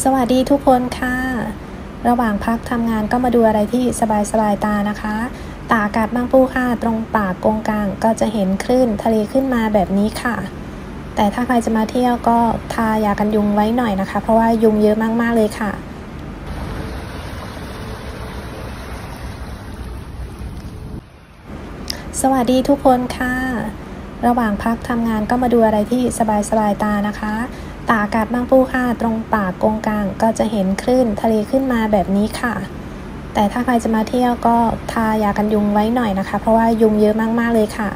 สวัสดีทุกคนค่ะระหว่างพักทำงานก็มาดูอะไรที่สบายๆตานะคะตากอากาศบางปูค่ะตรงปากกงกลางก็จะเห็นคลื่นทะเลขึ้นมาแบบนี้ค่ะแต่ถ้าใครจะมาเที่ยวก็ทายากันยุงไว้หน่อยนะคะเพราะว่ายุงเยอะมากๆเลยค่ะสวัสดีทุกคนค่ะระหว่างพักทำงานก็มาดูอะไรที่สบายๆตานะคะตากอากาศบางปูค่ะตรงปากกงกลางก็จะเห็นคลื่นทะเลขึ้นมาแบบนี้ค่ะแต่ถ้าใครจะมาเที่ยวก็ทายากันยุงไว้หน่อยนะคะเพราะว่ายุงเยอะมากๆเลยค่ะ